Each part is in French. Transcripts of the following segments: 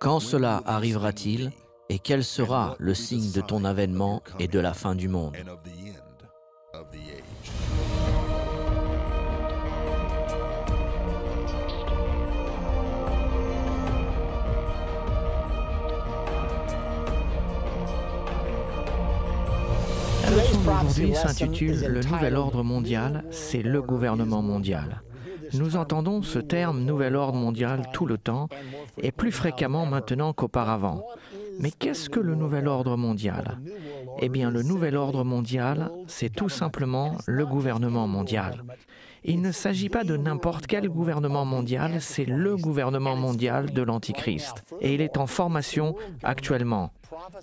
Quand cela arrivera-t-il et quel sera le signe de ton avènement et de la fin du monde? La leçon d'aujourd'hui s'intitule « Le nouvel ordre mondial, c'est le gouvernement mondial ». Nous entendons ce terme « nouvel ordre mondial » tout le temps, et plus fréquemment maintenant qu'auparavant. Mais qu'est-ce que le nouvel ordre mondial? Eh bien, le nouvel ordre mondial, c'est tout simplement le gouvernement mondial. Il ne s'agit pas de n'importe quel gouvernement mondial, c'est le gouvernement mondial de l'Antichrist. Et il est en formation actuellement.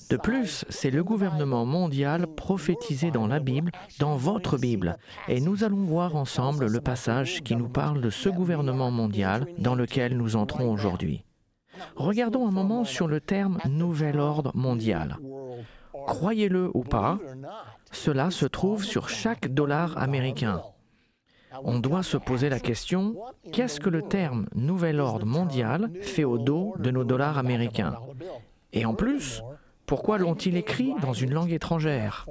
De plus, c'est le gouvernement mondial prophétisé dans la Bible, dans votre Bible. Et nous allons voir ensemble le passage qui nous parle de ce gouvernement mondial dans lequel nous entrons aujourd'hui. Regardons un moment sur le terme « nouvel ordre mondial ». Croyez-le ou pas, cela se trouve sur chaque dollar américain. On doit se poser la question, qu'est-ce que le terme « nouvel ordre mondial » fait au dos de nos dollars américains? Et en plus, pourquoi l'ont-ils écrit dans une langue étrangère?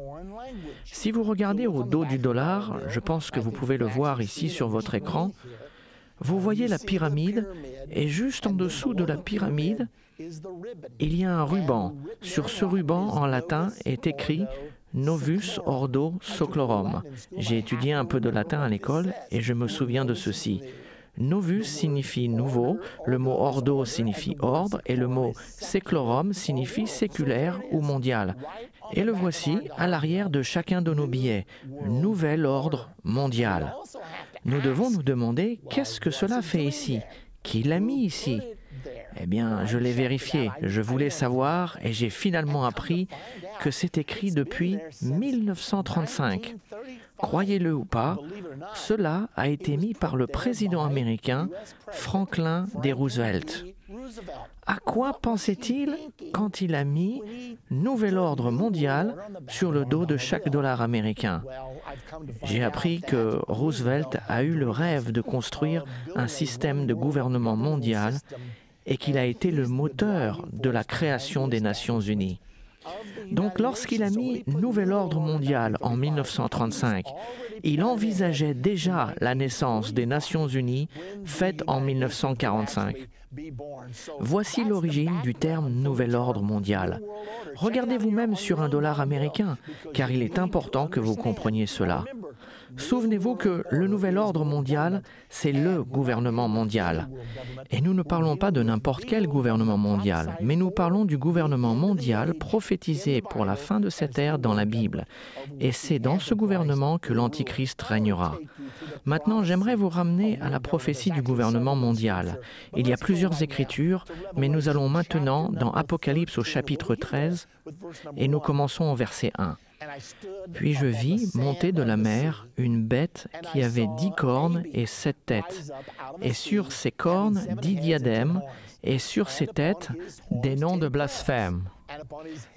Si vous regardez au dos du dollar, je pense que vous pouvez le voir ici sur votre écran, vous voyez la pyramide, et juste en dessous de la pyramide, il y a un ruban. Sur ce ruban, en latin, est écrit « Novus Ordo Seclorum ». J'ai étudié un peu de latin à l'école et je me souviens de ceci. Novus signifie nouveau, le mot ordo signifie ordre et le mot seclorum signifie séculaire ou mondial. Et le voici à l'arrière de chacun de nos billets, nouvel ordre mondial. Nous devons nous demander qu'est-ce que cela fait ici? Qui l'a mis ici? Eh bien, je l'ai vérifié, je voulais savoir et j'ai finalement appris que c'est écrit depuis 1935. Croyez-le ou pas, cela a été mis par le président américain Franklin D. Roosevelt. À quoi pensait-il quand il a mis « Nouvel ordre mondial » sur le dos de chaque dollar américain? J'ai appris que Roosevelt a eu le rêve de construire un système de gouvernement mondial et qu'il a été le moteur de la création des Nations Unies. Donc lorsqu'il a mis « Nouvel ordre mondial » en 1935, il envisageait déjà la naissance des Nations Unies faite en 1945. Voici l'origine du terme « Nouvel ordre mondial ». Regardez vous-même sur un dollar américain, car il est important que vous compreniez cela. Souvenez-vous que le nouvel ordre mondial, c'est le gouvernement mondial. Et nous ne parlons pas de n'importe quel gouvernement mondial, mais nous parlons du gouvernement mondial prophétisé pour la fin de cette ère dans la Bible. Et c'est dans ce gouvernement que l'Antichrist régnera. Maintenant, j'aimerais vous ramener à la prophétie du gouvernement mondial. Il y a plusieurs écritures, mais nous allons maintenant dans Apocalypse au chapitre 13, et nous commençons au verset 1. Puis je vis monter de la mer une bête qui avait 10 cornes et 7 têtes, et sur ses cornes 10 diadèmes, et sur ses têtes des noms de blasphème.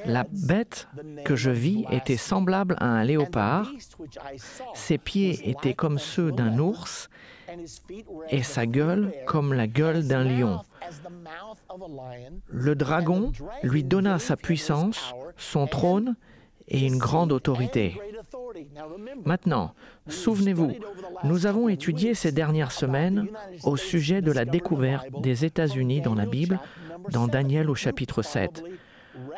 La bête que je vis était semblable à un léopard, ses pieds étaient comme ceux d'un ours, et sa gueule comme la gueule d'un lion. Le dragon lui donna sa puissance, son trône, et une grande autorité. Maintenant, souvenez-vous, nous avons étudié ces dernières semaines au sujet de la découverte des États-Unis dans la Bible, dans Daniel au chapitre 7.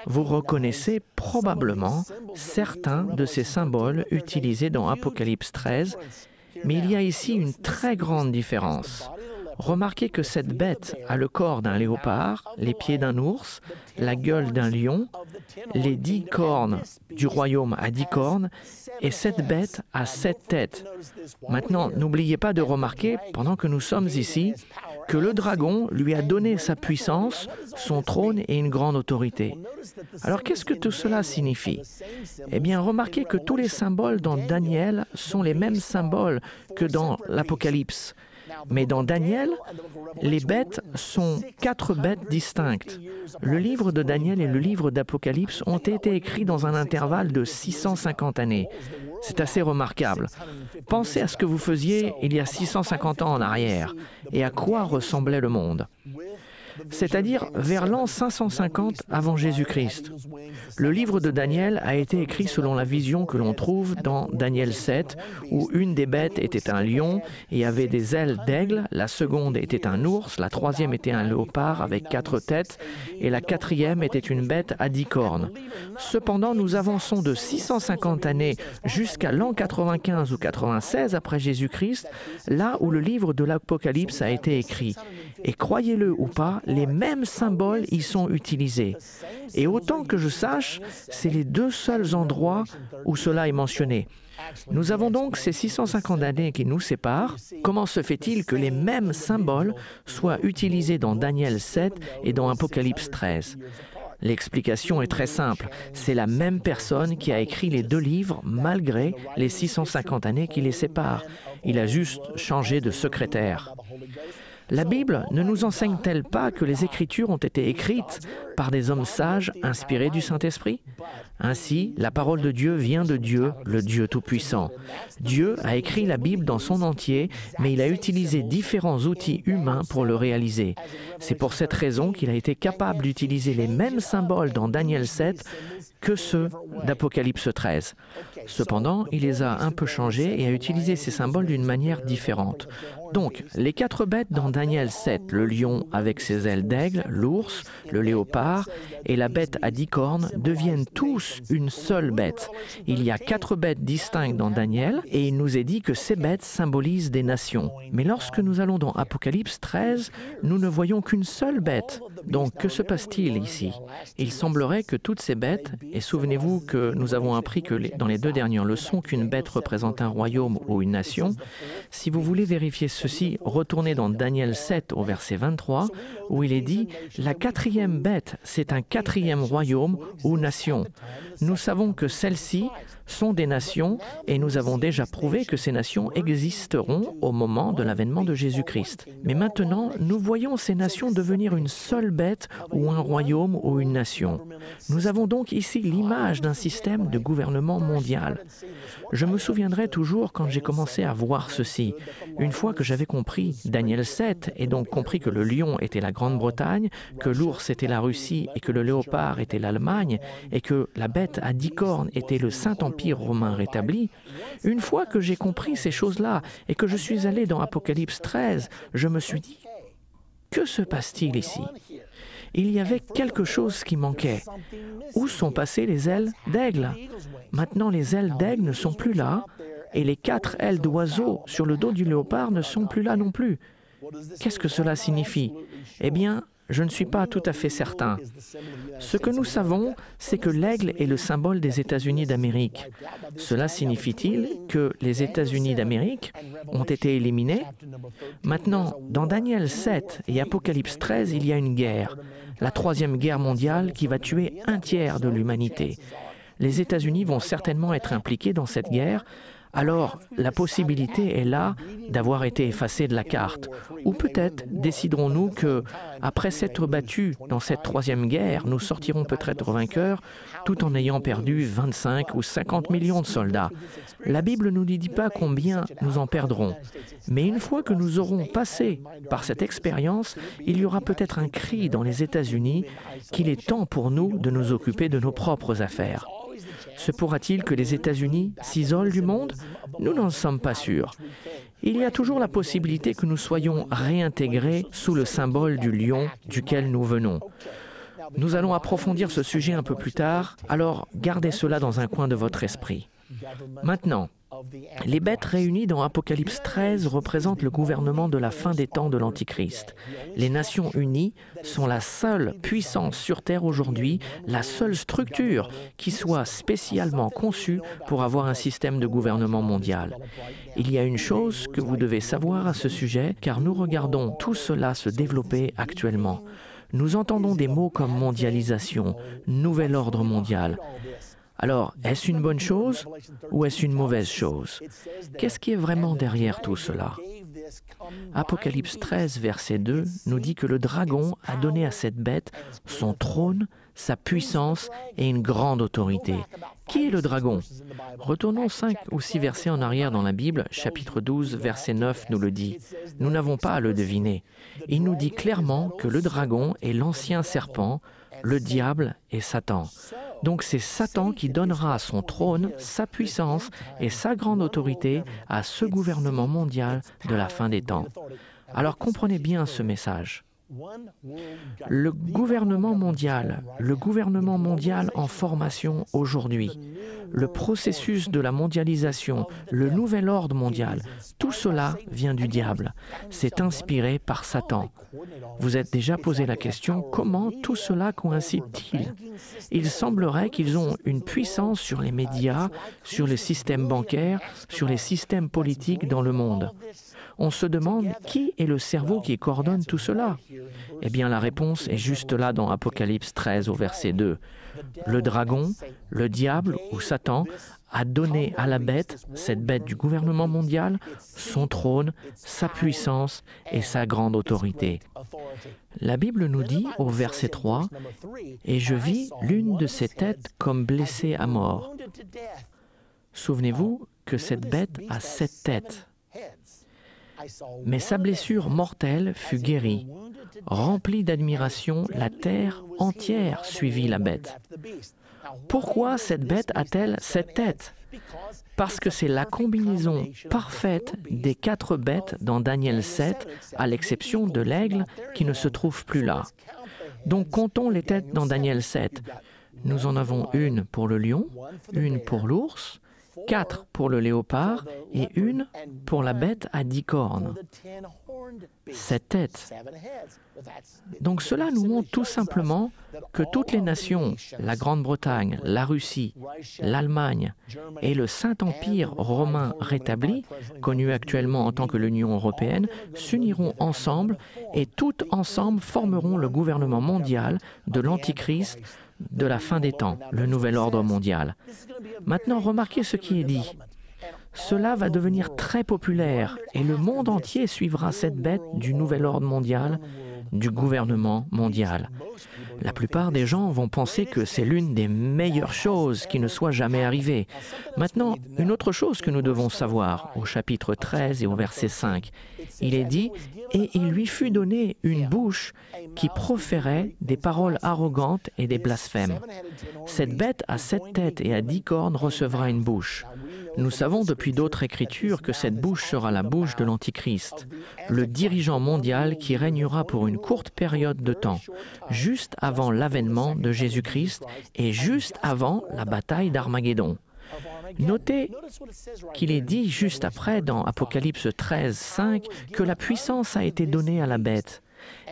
Vous reconnaissez probablement certains de ces symboles utilisés dans Apocalypse 13, mais il y a ici une très grande différence. Remarquez que cette bête a le corps d'un léopard, les pieds d'un ours, la gueule d'un lion, les 10 cornes du royaume à 10 cornes, et cette bête a 7 têtes. Maintenant, n'oubliez pas de remarquer, pendant que nous sommes ici, que le dragon lui a donné sa puissance, son trône et une grande autorité. Alors qu'est-ce que tout cela signifie? Eh bien, remarquez que tous les symboles dans Daniel sont les mêmes symboles que dans l'Apocalypse. Mais dans Daniel, les bêtes sont 4 bêtes distinctes. Le livre de Daniel et le livre d'Apocalypse ont été écrits dans un intervalle de 650 années. C'est assez remarquable. Pensez à ce que vous faisiez il y a 650 ans en arrière et à quoi ressemblait le monde. c'est-à-dire vers l'an 550 avant Jésus-Christ. Le livre de Daniel a été écrit selon la vision que l'on trouve dans Daniel 7, où une des bêtes était un lion et avait des ailes d'aigle, la seconde était un ours, la troisième était un léopard avec 4 têtes, et la quatrième était une bête à 10 cornes. Cependant, nous avançons de 650 années jusqu'à l'an 95 ou 96 après Jésus-Christ, là où le livre de l'Apocalypse a été écrit. Et croyez-le ou pas, les mêmes symboles y sont utilisés. Et autant que je sache, c'est les 2 seuls endroits où cela est mentionné. Nous avons donc ces 650 années qui nous séparent. Comment se fait-il que les mêmes symboles soient utilisés dans Daniel 7 et dans Apocalypse 13 ? L'explication est très simple. C'est la même personne qui a écrit les 2 livres malgré les 650 années qui les séparent. Il a juste changé de secrétaire. La Bible ne nous enseigne-t-elle pas que les Écritures ont été écrites par des hommes sages inspirés du Saint-Esprit ? Ainsi, la parole de Dieu vient de Dieu, le Dieu Tout-Puissant. Dieu a écrit la Bible dans son entier, mais il a utilisé différents outils humains pour le réaliser. C'est pour cette raison qu'il a été capable d'utiliser les mêmes symboles dans Daniel 7 que ceux d'Apocalypse 13. Cependant, il les a un peu changés et a utilisé ces symboles d'une manière différente. Donc, les 4 bêtes dans Daniel 7, le lion avec ses ailes d'aigle, l'ours, le léopard et la bête à 10 cornes, deviennent tous une seule bête. Il y a 4 bêtes distinctes dans Daniel et il nous est dit que ces bêtes symbolisent des nations. Mais lorsque nous allons dans Apocalypse 13, nous ne voyons qu'une seule bête. Donc, que se passe-t-il ici? Il semblerait que toutes ces bêtes, et souvenez-vous que nous avons appris que dans les 2 dernières leçons qu'une bête représente un royaume ou une nation, si vous voulez vérifier ceci, retournez dans Daniel 7 au verset 23, où il est dit « La 4e bête, c'est un 4e royaume ou nation. » Nous savons que celles-ci sont des nations et nous avons déjà prouvé que ces nations existeront au moment de l'avènement de Jésus-Christ. Mais maintenant, nous voyons ces nations devenir une seule bête ou un royaume ou une nation. Nous avons donc ici l'image d'un système de gouvernement mondial. Je me souviendrai toujours quand j'ai commencé à voir ceci. Une fois que j'avais compris Daniel 7 et donc compris que le lion était la Grande-Bretagne, que l'ours était la Russie et que le léopard était l'Allemagne et que la bête à 10 cornes était le Saint-Empire romain rétabli, une fois que j'ai compris ces choses-là et que je suis allé dans Apocalypse 13, je me suis dit, que se passe-t-il ici? Il y avait quelque chose qui manquait. Où sont passées les ailes d'aigle? Maintenant, les ailes d'aigle ne sont plus là et les 4 ailes d'oiseau sur le dos du léopard ne sont plus là non plus. Qu'est-ce que cela signifie? Eh bien, je ne suis pas tout à fait certain. Ce que nous savons, c'est que l'aigle est le symbole des États-Unis d'Amérique. Cela signifie-t-il que les États-Unis d'Amérique ont été éliminés? Maintenant, dans Daniel 7 et Apocalypse 13, il y a une guerre, la 3e guerre mondiale qui va tuer un tiers de l'humanité. Les États-Unis vont certainement être impliqués dans cette guerre. Alors, la possibilité est là d'avoir été effacés de la carte. Ou peut-être déciderons-nous que, après s'être battus dans cette 3e guerre, nous sortirons peut-être vainqueurs tout en ayant perdu 25 ou 50 millions de soldats. La Bible ne nous dit pas combien nous en perdrons. Mais une fois que nous aurons passé par cette expérience, il y aura peut-être un cri dans les États-Unis qu'il est temps pour nous de nous occuper de nos propres affaires. Se pourra-t-il que les États-Unis s'isolent du monde? Nous n'en sommes pas sûrs. Il y a toujours la possibilité que nous soyons réintégrés sous le symbole du lion duquel nous venons. Nous allons approfondir ce sujet un peu plus tard, alors gardez cela dans un coin de votre esprit. Maintenant, les bêtes réunies dans Apocalypse 13 représentent le gouvernement de la fin des temps de l'Antichrist. Les Nations Unies sont la seule puissance sur Terre aujourd'hui, la seule structure qui soit spécialement conçue pour avoir un système de gouvernement mondial. Il y a une chose que vous devez savoir à ce sujet, car nous regardons tout cela se développer actuellement. Nous entendons des mots comme mondialisation, nouvel ordre mondial. Alors, est-ce une bonne chose ou est-ce une mauvaise chose? Qu'est-ce qui est vraiment derrière tout cela? Apocalypse 13, verset 2, nous dit que le dragon a donné à cette bête son trône, sa puissance et une grande autorité. Qui est le dragon? Retournons 5 ou 6 versets en arrière dans la Bible, chapitre 12, verset 9 nous le dit. Nous n'avons pas à le deviner. Il nous dit clairement que le dragon est l'ancien serpent, le diable et Satan. Donc c'est Satan qui donnera son trône, sa puissance et sa grande autorité à ce gouvernement mondial de la fin des temps. Alors comprenez bien ce message. Le gouvernement mondial en formation aujourd'hui, le processus de la mondialisation, le nouvel ordre mondial, tout cela vient du diable. C'est inspiré par Satan. Vous êtes déjà posé la question, comment tout cela coïncide-t-il? Il semblerait qu'ils ont une puissance sur les médias, sur les systèmes bancaires, sur les systèmes politiques dans le monde. On se demande qui est le cerveau qui coordonne tout cela? Eh bien, la réponse est juste là dans Apocalypse 13 au verset 2. Le dragon, le diable ou Satan a donné à la bête, cette bête du gouvernement mondial, son trône, sa puissance et sa grande autorité. La Bible nous dit au verset 3, « Et je vis l'une de ses têtes comme blessée à mort. » Souvenez-vous que cette bête a 7 têtes. Mais sa blessure mortelle fut guérie. Remplie d'admiration, la terre entière suivit la bête. Pourquoi cette bête a-t-elle 7 têtes? Parce que c'est la combinaison parfaite des 4 bêtes dans Daniel 7, à l'exception de l'aigle qui ne se trouve plus là. Donc comptons les têtes dans Daniel 7. Nous en avons une pour le lion, une pour l'ours, 4 pour le léopard et une pour la bête à 10 cornes. 7 têtes. Donc cela nous montre tout simplement que toutes les nations, la Grande-Bretagne, la Russie, l'Allemagne et le Saint-Empire romain rétabli, connu actuellement en tant que l'Union européenne, s'uniront ensemble et toutes ensemble formeront le gouvernement mondial de l'Antichrist de la fin des temps, le nouvel ordre mondial. Maintenant, remarquez ce qui est dit. Cela va devenir très populaire et le monde entier suivra cette bête du nouvel ordre mondial, du gouvernement mondial. La plupart des gens vont penser que c'est l'une des meilleures choses qui ne soit jamais arrivée. Maintenant, une autre chose que nous devons savoir, au chapitre 13 et au verset 5, il est dit « Et il lui fut donné une bouche qui proférait des paroles arrogantes et des blasphèmes. Cette bête à 7 têtes et à 10 cornes recevra une bouche. » Nous savons depuis d'autres écritures que cette bouche sera la bouche de l'Antichrist, le dirigeant mondial qui régnera pour une courte période de temps, juste avant l'avènement de Jésus-Christ et juste avant la bataille d'Armageddon. Notez qu'il est dit juste après dans Apocalypse 13, 5 que la puissance a été donnée à la bête.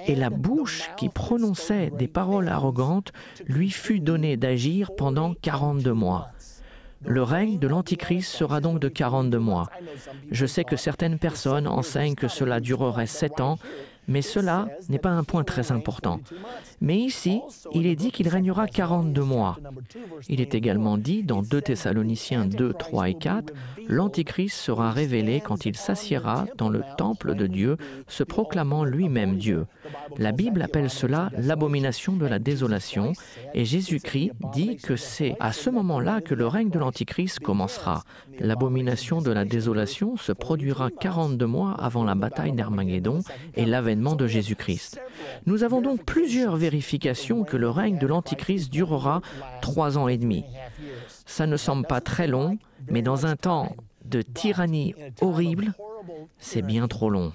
Et la bouche qui prononçait des paroles arrogantes lui fut donnée d'agir pendant 42 mois. Le règne de l'Antichrist sera donc de 42 mois. Je sais que certaines personnes enseignent que cela durerait 7 ans, mais cela n'est pas un point très important. Mais ici, il est dit qu'il régnera 42 mois. Il est également dit dans 2 Thessaloniciens 2, 3 et 4, « L'Antichrist sera révélé quand il s'assiera dans le temple de Dieu, se proclamant lui-même Dieu. » La Bible appelle cela l'abomination de la désolation, et Jésus-Christ dit que c'est à ce moment-là que le règne de l'Antichrist commencera. L'abomination de la désolation se produira 42 mois avant la bataille d'Armageddon et l'avènement de Jésus-Christ. Nous avons donc plusieurs vérifications que le règne de l'Antichrist durera 3 ans et demi. Ça ne semble pas très long, mais dans un temps de tyrannie horrible, c'est bien trop long.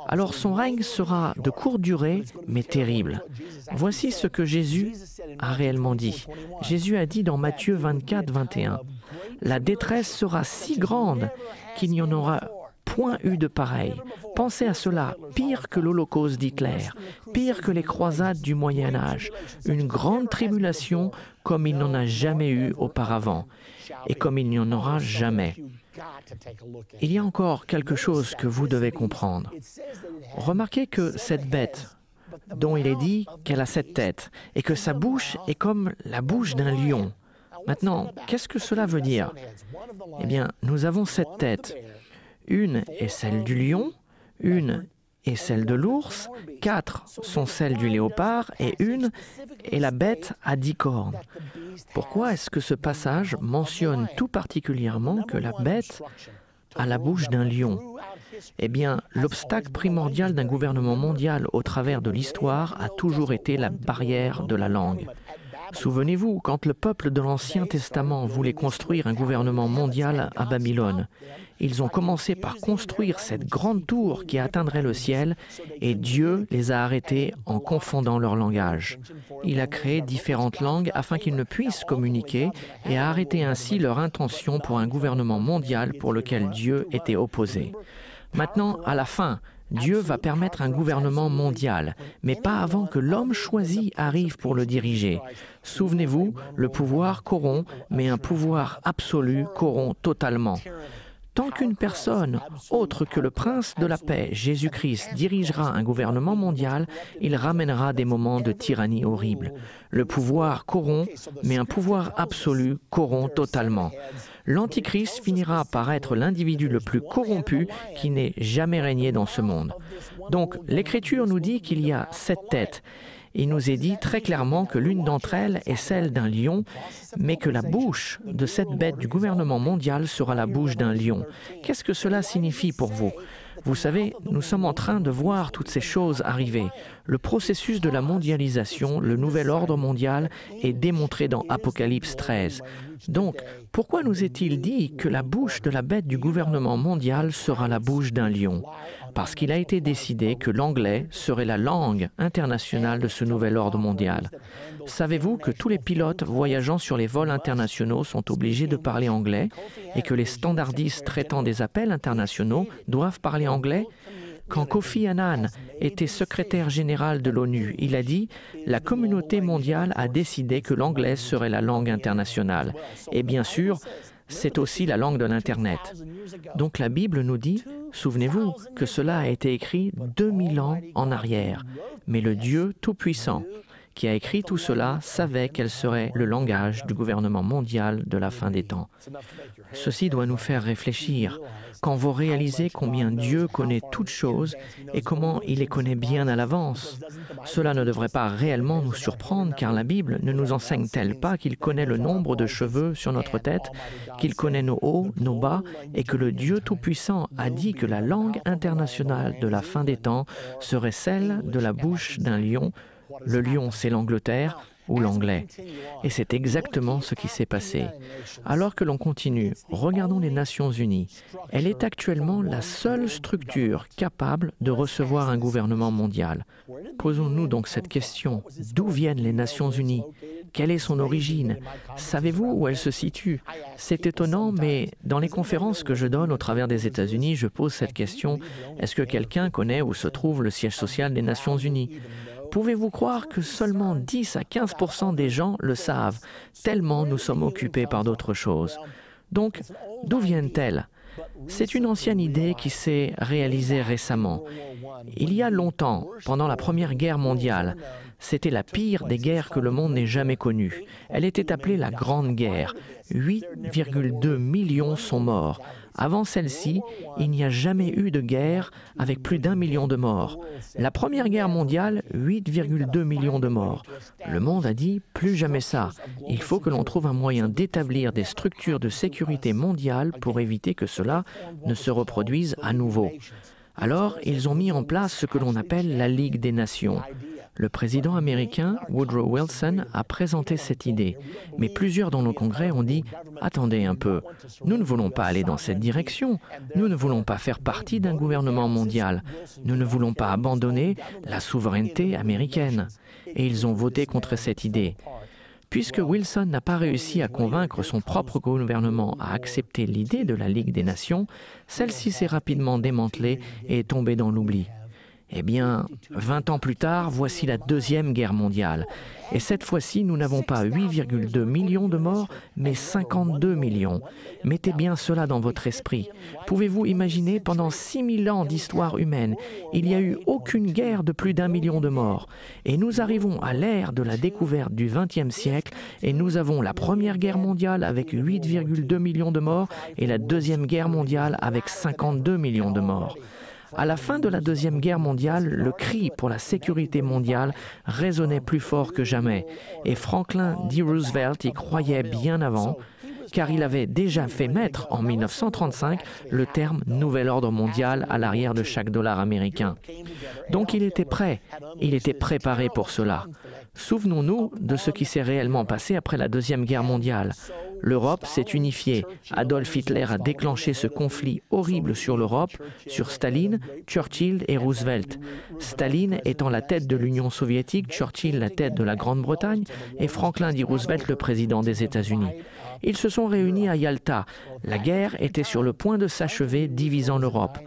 Alors son règne sera de courte durée, mais terrible. Voici ce que Jésus a réellement dit. Jésus a dit dans Matthieu 24, 21, « La détresse sera si grande qu'il n'y en aura point eu de pareil. Pensez à cela, pire que l'Holocauste d'Hitler, pire que les croisades du Moyen-Âge, une grande tribulation comme il n'en a jamais eu auparavant, et comme il n'y en aura jamais. » Il y a encore quelque chose que vous devez comprendre. Remarquez que cette bête, dont il est dit qu'elle a 7 têtes, et que sa bouche est comme la bouche d'un lion. Maintenant, qu'est-ce que cela veut dire? Eh bien, nous avons 7 têtes. Une est celle du lion, une est celle de l'ours, 4 sont celles du léopard et 1 est la bête à 10 cornes. Pourquoi est-ce que ce passage mentionne tout particulièrement que la bête a la bouche d'un lion? Eh bien, l'obstacle primordial d'un gouvernement mondial au travers de l'histoire a toujours été la barrière de la langue. Souvenez-vous, quand le peuple de l'Ancien Testament voulait construire un gouvernement mondial à Babylone, ils ont commencé par construire cette grande tour qui atteindrait le ciel et Dieu les a arrêtés en confondant leur langage. Il a créé différentes langues afin qu'ils ne puissent communiquer et a arrêté ainsi leur intention pour un gouvernement mondial pour lequel Dieu était opposé. Maintenant, à la fin, Dieu va permettre un gouvernement mondial, mais pas avant que l'homme choisi arrive pour le diriger. Souvenez-vous, le pouvoir corrompt, mais un pouvoir absolu corrompt totalement. Tant qu'une personne, autre que le prince de la paix, Jésus-Christ, dirigera un gouvernement mondial, il ramènera des moments de tyrannie horrible. Le pouvoir corrompt, mais un pouvoir absolu corrompt totalement. L'Antichrist finira par être l'individu le plus corrompu qui n'ait jamais régné dans ce monde. Donc, l'Écriture nous dit qu'il y a 7 têtes. Il nous est dit très clairement que l'une d'entre elles est celle d'un lion, mais que la bouche de cette bête du gouvernement mondial sera la bouche d'un lion. Qu'est-ce que cela signifie pour vous ? Vous savez, nous sommes en train de voir toutes ces choses arriver. Le processus de la mondialisation, le nouvel ordre mondial, est démontré dans Apocalypse 13. Donc, pourquoi nous est-il dit que la bouche de la bête du gouvernement mondial sera la bouche d'un lion ? Parce qu'il a été décidé que l'anglais serait la langue internationale de ce nouvel ordre mondial. Savez-vous que tous les pilotes voyageant sur les vols internationaux sont obligés de parler anglais et que les standardistes traitant des appels internationaux doivent parler anglais ? Quand Kofi Annan était secrétaire général de l'ONU, il a dit « La communauté mondiale a décidé que l'anglais serait la langue internationale. » Et bien sûr, c'est aussi la langue de l'Internet. Donc la Bible nous dit, souvenez-vous, que cela a été écrit 2000 ans en arrière. Mais le Dieu Tout-Puissant, qui a écrit tout cela, savait quel serait le langage du gouvernement mondial de la fin des temps. Ceci doit nous faire réfléchir. Quand vous réalisez combien Dieu connaît toutes choses et comment il les connaît bien à l'avance, cela ne devrait pas réellement nous surprendre car la Bible ne nous enseigne-t-elle pas qu'il connaît le nombre de cheveux sur notre tête, qu'il connaît nos hauts, nos bas et que le Dieu Tout-Puissant a dit que la langue internationale de la fin des temps serait celle de la bouche d'un lion. Le lion, c'est l'Angleterre ou l'anglais. Et c'est exactement ce qui s'est passé. Alors que l'on continue, regardons les Nations Unies. Elle est actuellement la seule structure capable de recevoir un gouvernement mondial. Posons-nous donc cette question. D'où viennent les Nations Unies ? Quelle est son origine ? Savez-vous où elle se situe ? C'est étonnant, mais dans les conférences que je donne au travers des États-Unis, je pose cette question. Est-ce que quelqu'un connaît où se trouve le siège social des Nations Unies ? Pouvez-vous croire que seulement 10 à 15% des gens le savent, tellement nous sommes occupés par d'autres choses. Donc, d'où viennent-elles ? C'est une ancienne idée qui s'est réalisée récemment. Il y a longtemps, pendant la Première Guerre mondiale, c'était la pire des guerres que le monde n'ait jamais connue. Elle était appelée la Grande Guerre. 8,2 millions sont morts. Avant celle-ci, il n'y a jamais eu de guerre avec plus d'1 million de morts. La Première Guerre mondiale, 8,2 millions de morts. Le monde a dit « plus jamais ça ». Il faut que l'on trouve un moyen d'établir des structures de sécurité mondiale pour éviter que cela ne se reproduise à nouveau. Alors, ils ont mis en place ce que l'on appelle la Ligue des Nations. Le président américain, Woodrow Wilson, a présenté cette idée. Mais plusieurs dans nos congrès ont dit « Attendez un peu, nous ne voulons pas aller dans cette direction. Nous ne voulons pas faire partie d'un gouvernement mondial. Nous ne voulons pas abandonner la souveraineté américaine. » Et ils ont voté contre cette idée. Puisque Wilson n'a pas réussi à convaincre son propre gouvernement à accepter l'idée de la Ligue des Nations, celle-ci s'est rapidement démantelée et est tombée dans l'oubli. Eh bien, 20 ans plus tard, voici la Deuxième Guerre mondiale. Et cette fois-ci, nous n'avons pas 8,2 millions de morts, mais 52 millions. Mettez bien cela dans votre esprit. Pouvez-vous imaginer, pendant 6000 ans d'histoire humaine, il n'y a eu aucune guerre de plus d'1 million de morts. Et nous arrivons à l'ère de la découverte du XXe siècle, et nous avons la Première Guerre mondiale avec 8,2 millions de morts, et la Deuxième Guerre mondiale avec 52 millions de morts. À la fin de la Deuxième Guerre mondiale, le cri pour la sécurité mondiale résonnait plus fort que jamais. Et Franklin D. Roosevelt y croyait bien avant, car il avait déjà fait mettre en 1935 le terme « nouvel ordre mondial » à l'arrière de chaque dollar américain. Donc il était prêt, il était préparé pour cela. Souvenons-nous de ce qui s'est réellement passé après la Deuxième Guerre mondiale. L'Europe s'est unifiée. Adolf Hitler a déclenché ce conflit horrible sur l'Europe, sur Staline, Churchill et Roosevelt. Staline étant la tête de l'Union soviétique, Churchill la tête de la Grande-Bretagne et Franklin D. Roosevelt le président des États-Unis. Ils se sont réunis à Yalta. La guerre était sur le point de s'achever, divisant l'Europe.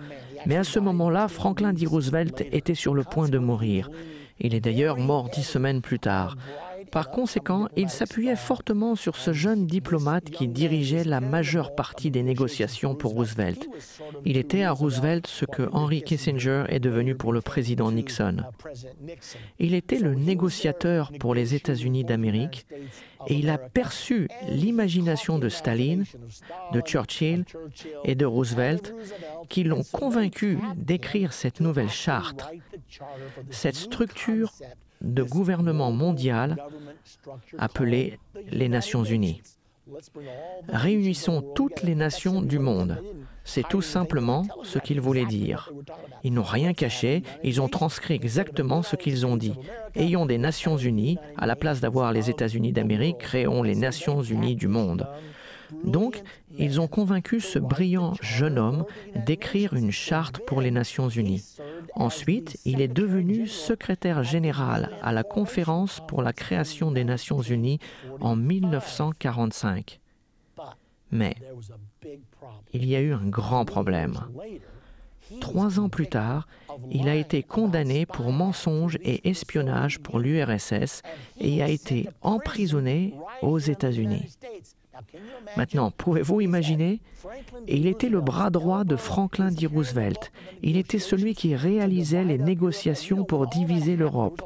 Mais à ce moment-là, Franklin D. Roosevelt était sur le point de mourir. Il est d'ailleurs mort 10 semaines plus tard. Par conséquent, il s'appuyait fortement sur ce jeune diplomate qui dirigeait la majeure partie des négociations pour Roosevelt. Il était à Roosevelt ce que Henry Kissinger est devenu pour le président Nixon. Il était le négociateur pour les États-Unis d'Amérique et il a perçu l'imagination de Staline, de Churchill et de Roosevelt qui l'ont convaincu d'écrire cette nouvelle charte, cette structure de gouvernement mondial appelée les Nations Unies. Réunissons toutes les nations du monde. C'est tout simplement ce qu'ils voulaient dire. Ils n'ont rien caché, ils ont transcrit exactement ce qu'ils ont dit. Ayons des Nations Unies, à la place d'avoir les États-Unis d'Amérique, créons les Nations Unies du monde. Donc, ils ont convaincu ce brillant jeune homme d'écrire une charte pour les Nations Unies. Ensuite, il est devenu secrétaire général à la conférence pour la création des Nations Unies en 1945. Mais il y a eu un grand problème. 3 ans plus tard, il a été condamné pour mensonge et espionnage pour l'URSS et a été emprisonné aux États-Unis. Maintenant, pouvez-vous imaginer? Il était le bras droit de Franklin D. Roosevelt. Il était celui qui réalisait les négociations pour diviser l'Europe.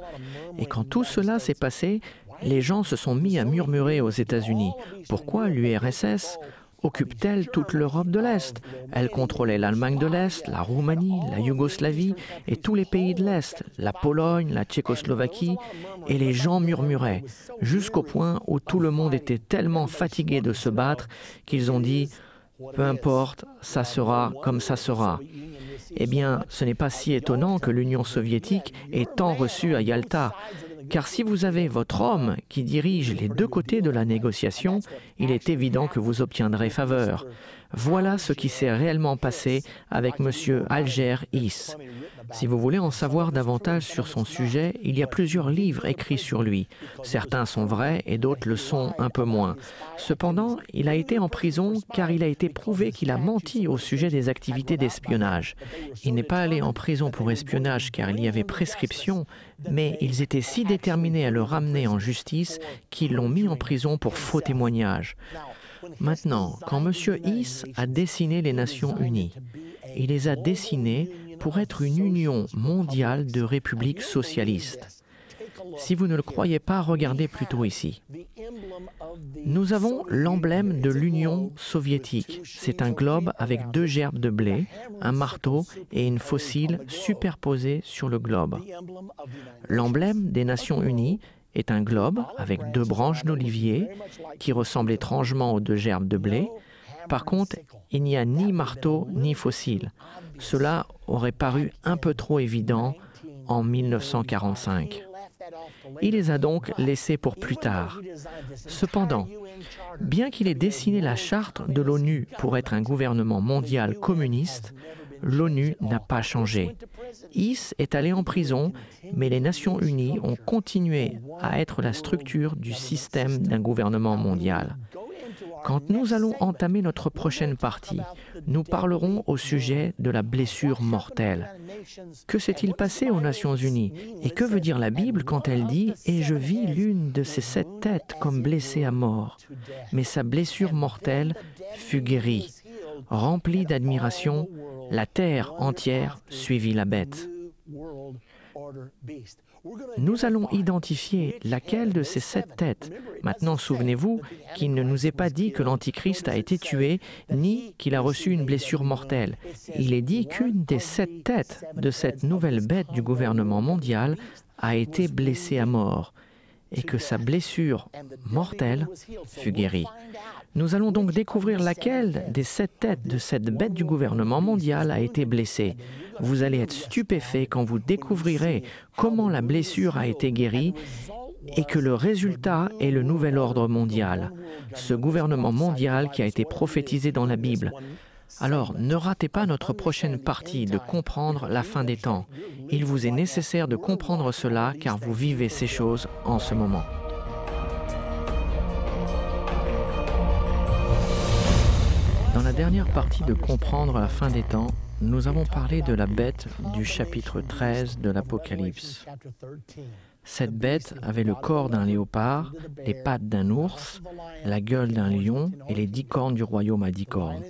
Et quand tout cela s'est passé, les gens se sont mis à murmurer aux États-Unis. Pourquoi l'URSS occupe-t-elle toute l'Europe de l'Est? Elle contrôlait l'Allemagne de l'Est, la Roumanie, la Yougoslavie et tous les pays de l'Est, la Pologne, la Tchécoslovaquie, et les gens murmuraient, jusqu'au point où tout le monde était tellement fatigué de se battre qu'ils ont dit « peu importe, ça sera comme ça sera ». Eh bien, ce n'est pas si étonnant que l'Union soviétique ait tant reçu à Yalta. Car si vous avez votre homme qui dirige les deux côtés de la négociation, il est évident que vous obtiendrez faveur. Voilà ce qui s'est réellement passé avec M. Alger Hiss. Si vous voulez en savoir davantage sur son sujet, il y a plusieurs livres écrits sur lui. Certains sont vrais et d'autres le sont un peu moins. Cependant, il a été en prison car il a été prouvé qu'il a menti au sujet des activités d'espionnage. Il n'est pas allé en prison pour espionnage car il y avait prescription, mais ils étaient si déterminés à le ramener en justice qu'ils l'ont mis en prison pour faux témoignage. Maintenant, quand M. Hiss a dessiné les Nations Unies, il les a dessinées pour être une union mondiale de républiques socialistes. Si vous ne le croyez pas, regardez plutôt ici. Nous avons l'emblème de l'Union soviétique. C'est un globe avec 2 gerbes de blé, un marteau et une faucille superposés sur le globe. L'emblème des Nations Unies est un globe avec 2 branches d'olivier qui ressemblent étrangement aux 2 gerbes de blé. Par contre, il n'y a ni marteau ni faucille. Cela aurait paru un peu trop évident en 1945. Il les a donc laissés pour plus tard. Cependant, bien qu'il ait dessiné la charte de l'ONU pour être un gouvernement mondial communiste, l'ONU n'a pas changé. Hiss est allé en prison, mais les Nations Unies ont continué à être la structure du système d'un gouvernement mondial. Quand nous allons entamer notre prochaine partie, nous parlerons au sujet de la blessure mortelle. Que s'est-il passé aux Nations Unies? Et que veut dire la Bible quand elle dit « Et je vis l'une de ces 7 têtes comme blessée à mort, mais sa blessure mortelle fut guérie. Remplie d'admiration, la terre entière suivit la bête. » Nous allons identifier laquelle de ces 7 têtes. Maintenant, souvenez-vous qu'il ne nous est pas dit que l'Antichrist a été tué, ni qu'il a reçu une blessure mortelle. Il est dit qu'une des 7 têtes de cette nouvelle bête du gouvernement mondial a été blessée à mort, et que sa blessure mortelle fut guérie. Nous allons donc découvrir laquelle des 7 têtes de cette bête du gouvernement mondial a été blessée. Vous allez être stupéfait quand vous découvrirez comment la blessure a été guérie et que le résultat est le nouvel ordre mondial, ce gouvernement mondial qui a été prophétisé dans la Bible. Alors, ne ratez pas notre prochaine partie de comprendre la fin des temps. Il vous est nécessaire de comprendre cela car vous vivez ces choses en ce moment. Dans la dernière partie de comprendre la fin des temps, nous avons parlé de la bête du chapitre 13 de l'Apocalypse. Cette bête avait le corps d'un léopard, les pattes d'un ours, la gueule d'un lion et les 10 cornes du royaume à 10 cornes.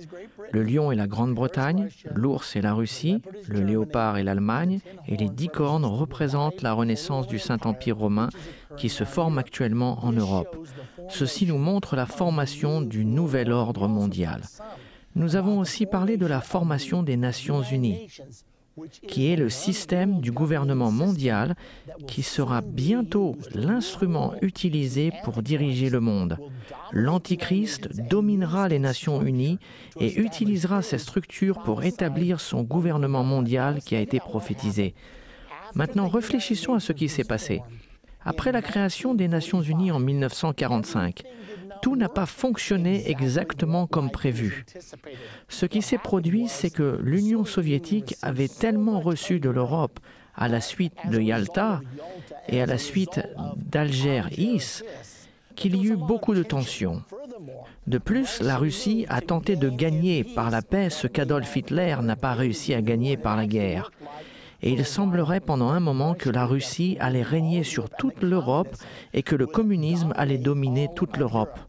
Le lion est la Grande-Bretagne, l'ours est la Russie, le léopard est l'Allemagne et les 10 cornes représentent la renaissance du Saint-Empire romain qui se forme actuellement en Europe. Ceci nous montre la formation du nouvel ordre mondial. Nous avons aussi parlé de la formation des Nations Unies, qui est le système du gouvernement mondial qui sera bientôt l'instrument utilisé pour diriger le monde. L'Antichrist dominera les Nations Unies et utilisera ces structures pour établir son gouvernement mondial qui a été prophétisé. Maintenant, réfléchissons à ce qui s'est passé. Après la création des Nations Unies en 1945, tout n'a pas fonctionné exactement comme prévu. Ce qui s'est produit, c'est que l'Union soviétique avait tellement reçu de l'Europe à la suite de Yalta et à la suite d'Alger-Is qu'il y eut beaucoup de tensions. De plus, la Russie a tenté de gagner par la paix ce qu'Adolf Hitler n'a pas réussi à gagner par la guerre. Et il semblerait pendant un moment que la Russie allait régner sur toute l'Europe et que le communisme allait dominer toute l'Europe.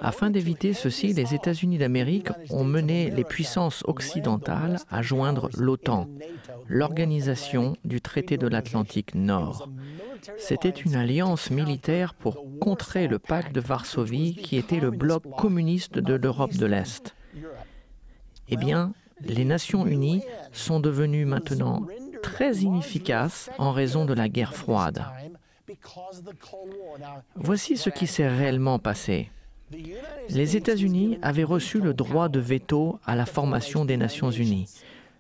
Afin d'éviter ceci, les États-Unis d'Amérique ont mené les puissances occidentales à joindre l'OTAN, l'organisation du traité de l'Atlantique Nord. C'était une alliance militaire pour contrer le pacte de Varsovie qui était le bloc communiste de l'Europe de l'Est. Eh bien, les Nations Unies sont devenues maintenant très inefficaces en raison de la guerre froide. Voici ce qui s'est réellement passé. Les États-Unis avaient reçu le droit de veto à la formation des Nations Unies.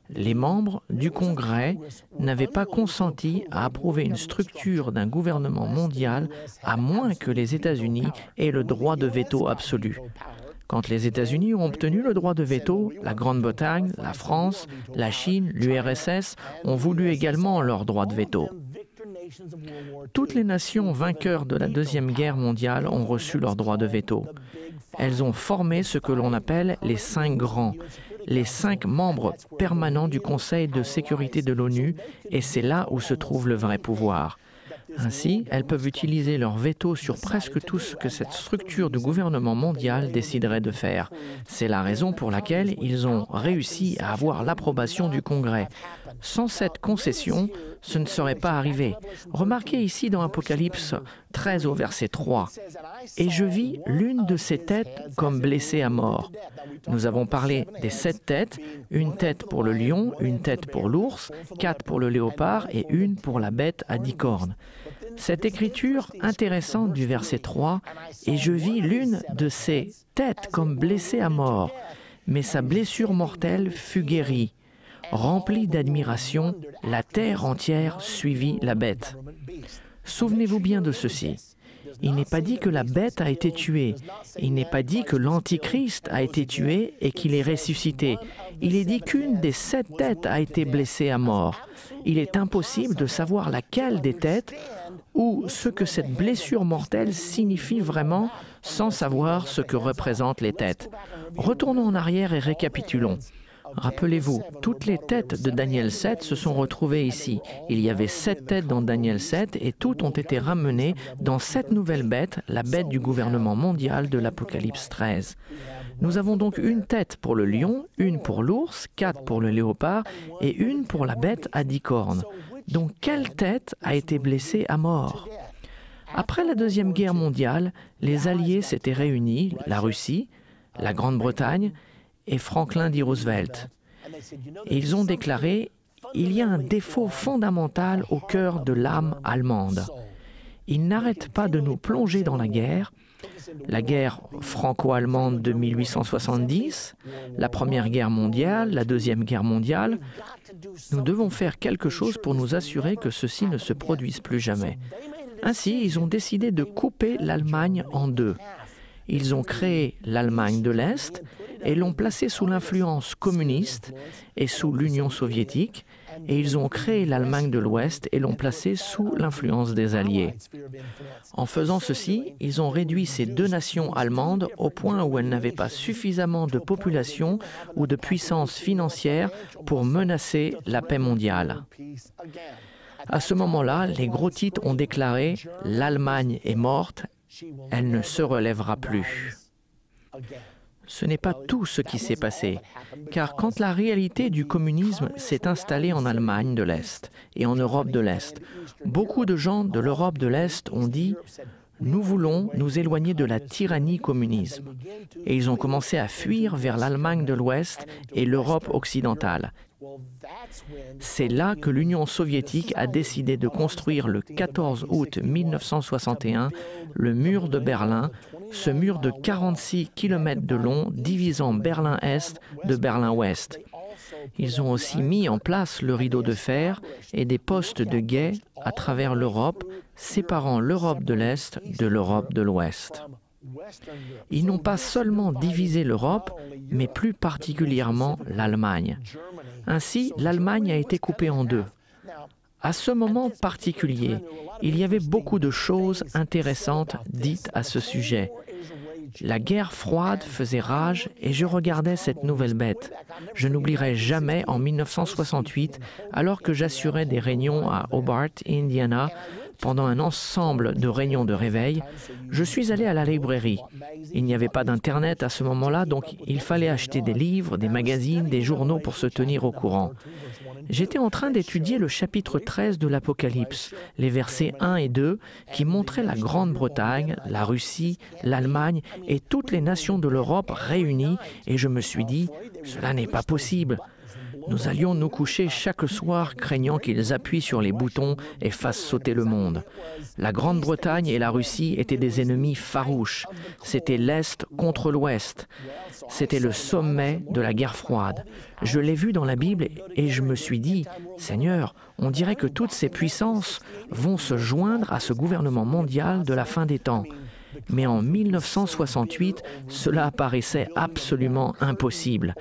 Les membres du Congrès n'avaient pas consenti à approuver une structure d'un gouvernement mondial à moins que les États-Unis aient le droit de veto absolu. Quand les États-Unis ont obtenu le droit de veto, la Grande-Bretagne, la France, la Chine, l'URSS ont voulu également leur droit de veto. Toutes les nations vainqueurs de la Deuxième Guerre mondiale ont reçu leur droit de veto. Elles ont formé ce que l'on appelle les 5 grands, les 5 membres permanents du Conseil de sécurité de l'ONU, et c'est là où se trouve le vrai pouvoir. Ainsi, elles peuvent utiliser leur veto sur presque tout ce que cette structure du gouvernement mondial déciderait de faire. C'est la raison pour laquelle ils ont réussi à avoir l'approbation du Congrès. Sans cette concession, ce ne serait pas arrivé. Remarquez ici dans Apocalypse 13 au verset 3. « Et je vis l'une de ces têtes comme blessée à mort. » Nous avons parlé des 7 têtes, une tête pour le lion, une tête pour l'ours, 4 pour le léopard et une pour la bête à 10 cornes. Cette écriture intéressante du verset 3, « Et je vis l'une de ces têtes comme blessée à mort, mais sa blessure mortelle fut guérie. Remplie d'admiration, la terre entière suivit la bête. » Souvenez-vous bien de ceci. Il n'est pas dit que la bête a été tuée. Il n'est pas dit que l'Antichrist a été tué et qu'il est ressuscité. Il est dit qu'une des 7 têtes a été blessée à mort. Il est impossible de savoir laquelle des têtes ou ce que cette blessure mortelle signifie vraiment sans savoir ce que représentent les têtes. Retournons en arrière et récapitulons. Rappelez-vous, toutes les têtes de Daniel 7 se sont retrouvées ici. Il y avait 7 têtes dans Daniel 7 et toutes ont été ramenées dans cette nouvelle bête, la bête du gouvernement mondial de l'Apocalypse 13. Nous avons donc une tête pour le lion, une pour l'ours, 4 pour le léopard et une pour la bête à 10 cornes. dont quelle tête a été blessée à mort? Après la Deuxième Guerre mondiale, les Alliés s'étaient réunis, la Russie, la Grande-Bretagne et Franklin D. Roosevelt. Et ils ont déclaré « Il y a un défaut fondamental au cœur de l'âme allemande. Ils n'arrêtent pas de nous plonger dans la guerre franco-allemande de 1870, la Première Guerre mondiale, la Deuxième Guerre mondiale. Nous devons faire quelque chose pour nous assurer que ceci ne se produise plus jamais. » Ainsi, ils ont décidé de couper l'Allemagne en deux. Ils ont créé l'Allemagne de l'Est et l'ont placée sous l'influence communiste et sous l'Union soviétique, et ils ont créé l'Allemagne de l'Ouest et l'ont placée sous l'influence des Alliés. En faisant ceci, ils ont réduit ces deux nations allemandes au point où elles n'avaient pas suffisamment de population ou de puissance financière pour menacer la paix mondiale. À ce moment-là, les gros titres ont déclaré « L'Allemagne est morte, elle ne se relèvera plus ». Ce n'est pas tout ce qui s'est passé, car quand la réalité du communisme s'est installée en Allemagne de l'Est et en Europe de l'Est, beaucoup de gens de l'Europe de l'Est ont dit « Nous voulons nous éloigner de la tyrannie communiste ». Et ils ont commencé à fuir vers l'Allemagne de l'Ouest et l'Europe occidentale. C'est là que l'Union soviétique a décidé de construire le 14 août 1961 le mur de Berlin, ce mur de 46 km de long divisant Berlin-Est de Berlin-Ouest. Ils ont aussi mis en place le rideau de fer et des postes de guet à travers l'Europe, séparant l'Europe de l'Est de l'Europe de l'Ouest. Ils n'ont pas seulement divisé l'Europe, mais plus particulièrement l'Allemagne. Ainsi, l'Allemagne a été coupée en deux. À ce moment particulier, il y avait beaucoup de choses intéressantes dites à ce sujet. La guerre froide faisait rage et je regardais cette nouvelle bête. Je n'oublierai jamais en 1968, alors que j'assurais des réunions à Hobart, Indiana, pendant un ensemble de réunions de réveil, je suis allé à la librairie. Il n'y avait pas d'Internet à ce moment-là, donc il fallait acheter des livres, des magazines, des journaux pour se tenir au courant. J'étais en train d'étudier le chapitre 13 de l'Apocalypse, les versets 1 et 2, qui montraient la Grande-Bretagne, la Russie, l'Allemagne et toutes les nations de l'Europe réunies, et je me suis dit, cela n'est pas possible. Nous allions nous coucher chaque soir craignant qu'ils appuient sur les boutons et fassent sauter le monde. La Grande-Bretagne et la Russie étaient des ennemis farouches. C'était l'Est contre l'Ouest. C'était le sommet de la guerre froide. Je l'ai vu dans la Bible et je me suis dit, Seigneur, on dirait que toutes ces puissances vont se joindre à ce gouvernement mondial de la fin des temps. Mais en 1968, cela paraissait absolument impossible.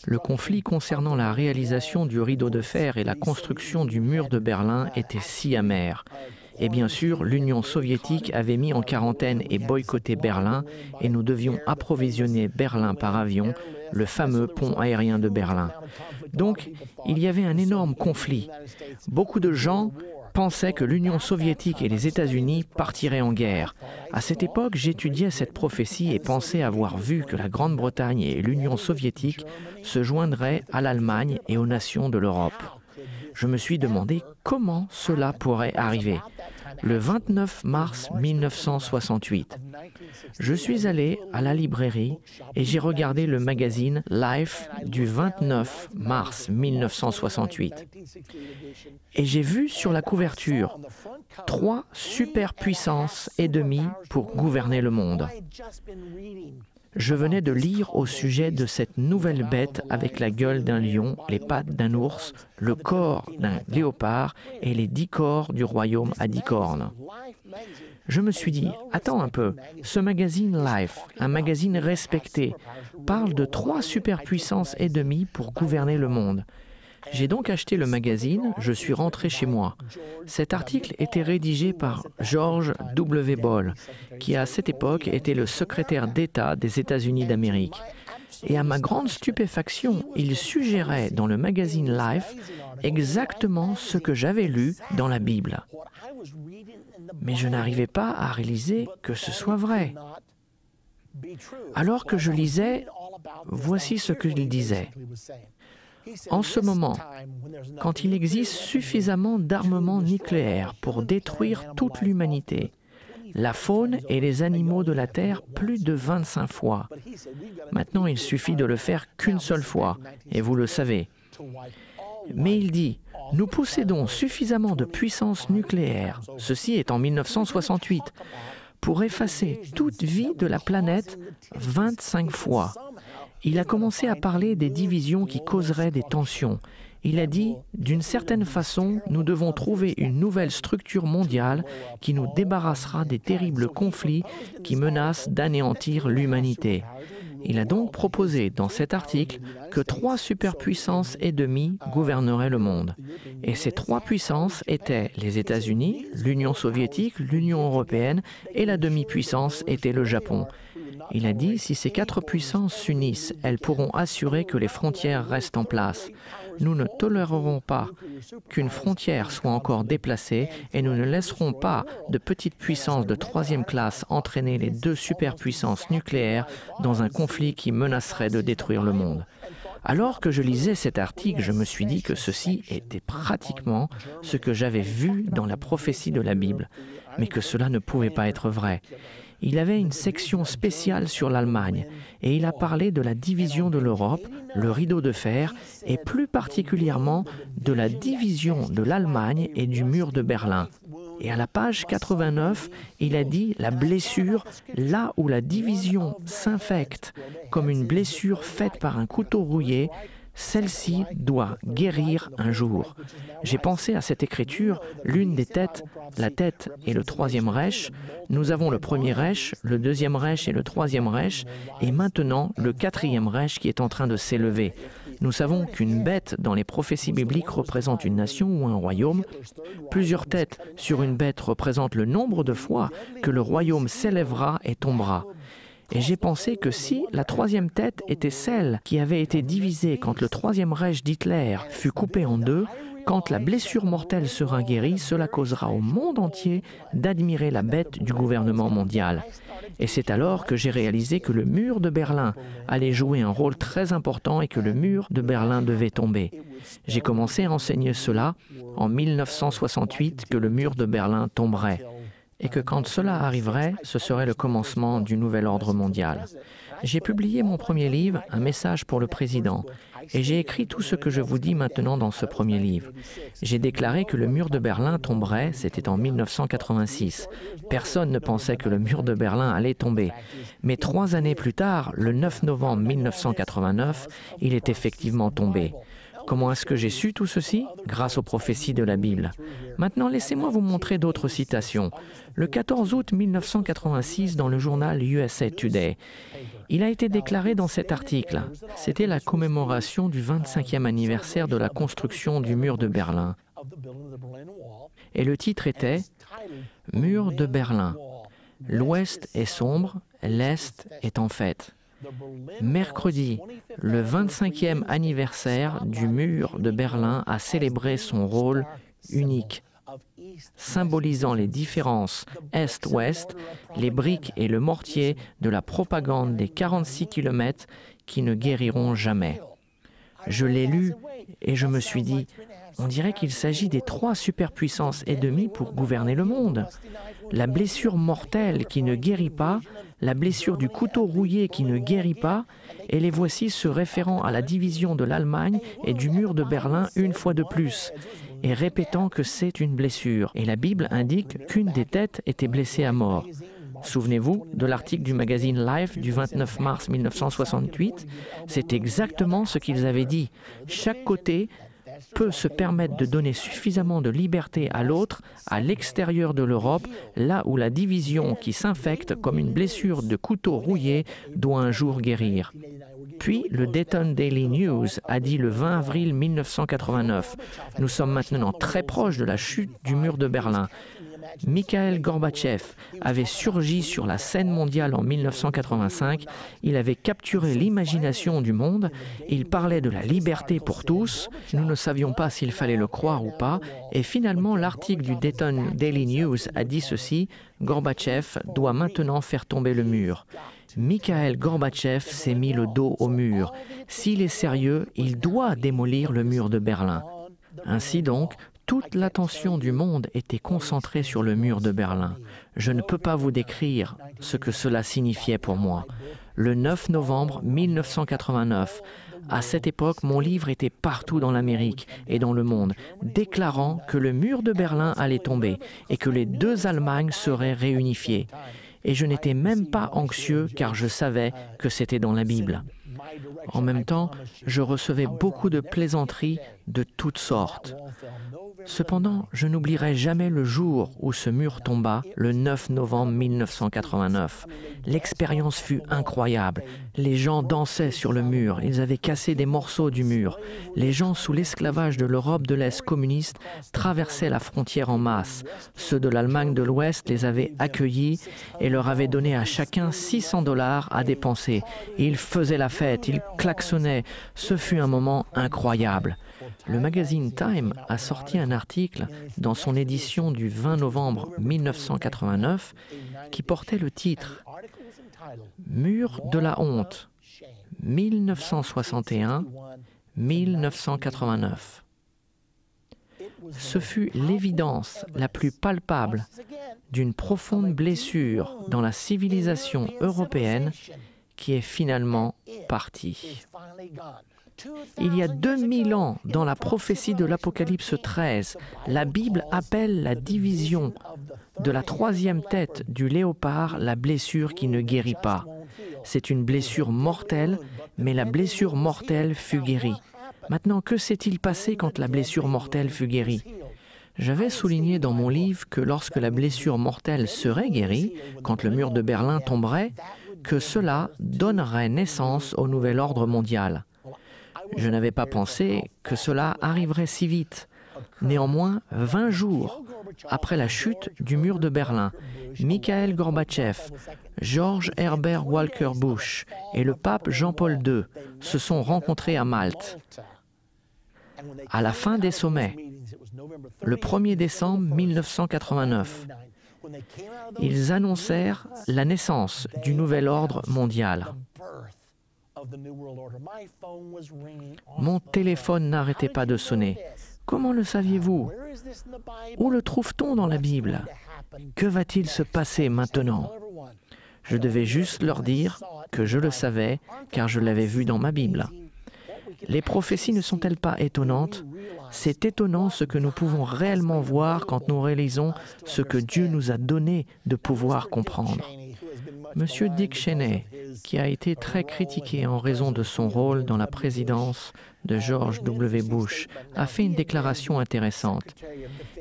Le conflit concernant la réalisation du rideau de fer et la construction du mur de Berlin était si amer. Et bien sûr, l'Union soviétique avait mis en quarantaine et boycotté Berlin et nous devions approvisionner Berlin par avion, le fameux pont aérien de Berlin. Donc, il y avait un énorme conflit. Beaucoup de gens pensaient que l'Union soviétique et les États-Unis partiraient en guerre. À cette époque, j'étudiais cette prophétie et pensais avoir vu que la Grande-Bretagne et l'Union soviétique se joindraient à l'Allemagne et aux nations de l'Europe. Je me suis demandé comment cela pourrait arriver. Le 29 mars 1968, je suis allé à la librairie et j'ai regardé le magazine Life du 29 mars 1968. Et j'ai vu sur la couverture 3 superpuissances et demie pour gouverner le monde. Je venais de lire au sujet de cette nouvelle bête avec la gueule d'un lion, les pattes d'un ours, le corps d'un léopard et les 10 corps du royaume à 10 cornes. Je me suis dit, attends un peu, ce magazine Life, un magazine respecté, parle de 3 superpuissances et demie pour gouverner le monde. J'ai donc acheté le magazine, je suis rentré chez moi. Cet article était rédigé par George W. Ball, qui à cette époque était le secrétaire d'État des États-Unis d'Amérique. Et à ma grande stupéfaction, il suggérait dans le magazine Life exactement ce que j'avais lu dans la Bible. Mais je n'arrivais pas à réaliser que ce soit vrai. Alors que je lisais, voici ce qu'il disait. En ce moment, quand il existe suffisamment d'armements nucléaires pour détruire toute l'humanité, la faune et les animaux de la Terre plus de 25 fois. Maintenant, il suffit de le faire qu'une seule fois, et vous le savez. Mais il dit, nous possédons suffisamment de puissance nucléaire, ceci est en 1968, pour effacer toute vie de la planète 25 fois. Il a commencé à parler des divisions qui causeraient des tensions. Il a dit, d'une certaine façon, nous devons trouver une nouvelle structure mondiale qui nous débarrassera des terribles conflits qui menacent d'anéantir l'humanité. Il a donc proposé dans cet article que 3 superpuissances et demie gouverneraient le monde. Et ces 3 puissances étaient les États-Unis, l'Union soviétique, l'Union européenne et la demi-puissance était le Japon. Il a dit, si ces 4 puissances s'unissent, elles pourront assurer que les frontières restent en place. Nous ne tolérerons pas qu'une frontière soit encore déplacée et nous ne laisserons pas de petites puissances de 3e classe entraîner les 2 superpuissances nucléaires dans un conflit qui menacerait de détruire le monde. Alors que je lisais cet article, je me suis dit que ceci était pratiquement ce que j'avais vu dans la prophétie de la Bible, mais que cela ne pouvait pas être vrai. Il avait une section spéciale sur l'Allemagne et il a parlé de la division de l'Europe, le rideau de fer et plus particulièrement de la division de l'Allemagne et du mur de Berlin. Et à la page 89, il a dit la blessure, là où la division s'infecte comme une blessure faite par un couteau rouillé, celle-ci doit guérir un jour. J'ai pensé à cette écriture, l'une des têtes, la tête et le 3e Reich. Nous avons le 1er Reich, le 2e Reich et le 3e Reich, et maintenant le 4e Reich qui est en train de s'élever. Nous savons qu'une bête dans les prophéties bibliques représente une nation ou un royaume. Plusieurs têtes sur une bête représentent le nombre de fois que le royaume s'élèvera et tombera. Et j'ai pensé que si la 3e tête était celle qui avait été divisée quand le 3e Reich d'Hitler fut coupé en 2, quand la blessure mortelle sera guérie, cela causera au monde entier d'admirer la bête du gouvernement mondial. Et c'est alors que j'ai réalisé que le mur de Berlin allait jouer un rôle très important et que le mur de Berlin devait tomber. J'ai commencé à enseigner cela en 1968, que le mur de Berlin tomberait. Et que quand cela arriverait, ce serait le commencement du nouvel ordre mondial. J'ai publié mon premier livre, Un message pour le président, et j'ai écrit tout ce que je vous dis maintenant dans ce premier livre. J'ai déclaré que le mur de Berlin tomberait, c'était en 1986. Personne ne pensait que le mur de Berlin allait tomber. Mais 3 années plus tard, le 9 novembre 1989, il est effectivement tombé. Comment est-ce que j'ai su tout ceci? Grâce aux prophéties de la Bible. Maintenant, laissez-moi vous montrer d'autres citations. Le 14 août 1986, dans le journal USA Today, il a été déclaré dans cet article. C'était la commémoration du 25e anniversaire de la construction du mur de Berlin. Et le titre était « Mur de Berlin. L'Ouest est sombre, l'Est est en fête. » Mercredi, le 25e anniversaire du mur de Berlin a célébré son rôle unique, symbolisant les différences Est-Ouest, les briques et le mortier de la propagande des 46 km qui ne guériront jamais. Je l'ai lu et je me suis dit, on dirait qu'il s'agit des 3 superpuissances et demie pour gouverner le monde. La blessure mortelle qui ne guérit pas, la blessure du couteau rouillé qui ne guérit pas, et les voici se référant à la division de l'Allemagne et du mur de Berlin une fois de plus, et répétant que c'est une blessure. Et la Bible indique qu'une des têtes était blessée à mort. Souvenez-vous de l'article du magazine Life du 29 mars 1968, c'est exactement ce qu'ils avaient dit. Chaque côté peut se permettre de donner suffisamment de liberté à l'autre, à l'extérieur de l'Europe, là où la division qui s'infecte comme une blessure de couteau rouillé doit un jour guérir. Puis, le Dayton Daily News a dit le 20 avril 1989, « Nous sommes maintenant très proches de la chute du mur de Berlin. » Mikhail Gorbatchev avait surgi sur la scène mondiale en 1985, il avait capturé l'imagination du monde, il parlait de la liberté pour tous, nous ne savions pas s'il fallait le croire ou pas, et finalement l'article du Dayton Daily News a dit ceci, Gorbatchev doit maintenant faire tomber le mur. Mikhail Gorbatchev s'est mis le dos au mur. S'il est sérieux, il doit démolir le mur de Berlin. Ainsi donc, toute l'attention du monde était concentrée sur le mur de Berlin. Je ne peux pas vous décrire ce que cela signifiait pour moi. Le 9 novembre 1989, à cette époque, mon livre était partout dans l'Amérique et dans le monde, déclarant que le mur de Berlin allait tomber et que les deux Allemagnes seraient réunifiées. Et je n'étais même pas anxieux car je savais que c'était dans la Bible. En même temps, je recevais beaucoup de plaisanteries de toutes sortes. Cependant, je n'oublierai jamais le jour où ce mur tomba, le 9 novembre 1989. L'expérience fut incroyable. Les gens dansaient sur le mur, ils avaient cassé des morceaux du mur. Les gens sous l'esclavage de l'Europe de l'Est communiste traversaient la frontière en masse. Ceux de l'Allemagne de l'Ouest les avaient accueillis et leur avaient donné à chacun $600 à dépenser. Ils faisaient la fête, ils klaxonnaient. Ce fut un moment incroyable. Le magazine Time a sorti un article dans son édition du 20 novembre 1989 qui portait le titre « Mur de la honte, 1961-1989 ». Ce fut l'évidence la plus palpable d'une profonde blessure dans la civilisation européenne qui est finalement partie. Il y a 2000 ans, dans la prophétie de l'Apocalypse 13, la Bible appelle la division de la troisième tête du léopard la blessure qui ne guérit pas. C'est une blessure mortelle, mais la blessure mortelle fut guérie. Maintenant, que s'est-il passé quand la blessure mortelle fut guérie? J'avais souligné dans mon livre que lorsque la blessure mortelle serait guérie, quand le mur de Berlin tomberait, que cela donnerait naissance au nouvel ordre mondial. Je n'avais pas pensé que cela arriverait si vite. Néanmoins, 20 jours après la chute du mur de Berlin, Mikhail Gorbatchev, George Herbert Walker Bush et le pape Jean-Paul II se sont rencontrés à Malte. À la fin des sommets, le 1er décembre 1989, ils annoncèrent la naissance du nouvel ordre mondial. Mon téléphone n'arrêtait pas de sonner. Comment le saviez-vous? Où le trouve-t-on dans la Bible? Que va-t-il se passer maintenant? Je devais juste leur dire que je le savais, car je l'avais vu dans ma Bible. Les prophéties ne sont-elles pas étonnantes? C'est étonnant ce que nous pouvons réellement voir quand nous réalisons ce que Dieu nous a donné de pouvoir comprendre. Monsieur Dick Cheney, qui a été très critiqué en raison de son rôle dans la présidence de George W. Bush, a fait une déclaration intéressante.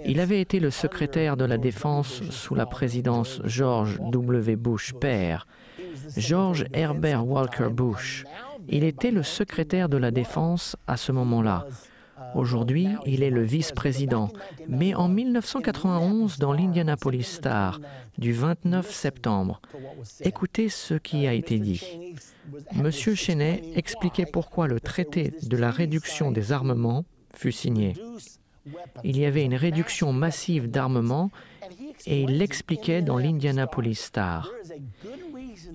Il avait été le secrétaire de la Défense sous la présidence George W. Bush père. George Herbert Walker Bush. Il était le secrétaire de la Défense à ce moment-là. Aujourd'hui, il est le vice-président. Mais en 1991, dans l'Indianapolis Star, du 29 septembre, écoutez ce qui a été dit. Monsieur Cheney expliquait pourquoi le traité de la réduction des armements fut signé. Il y avait une réduction massive d'armements et il l'expliquait dans l'Indianapolis Star.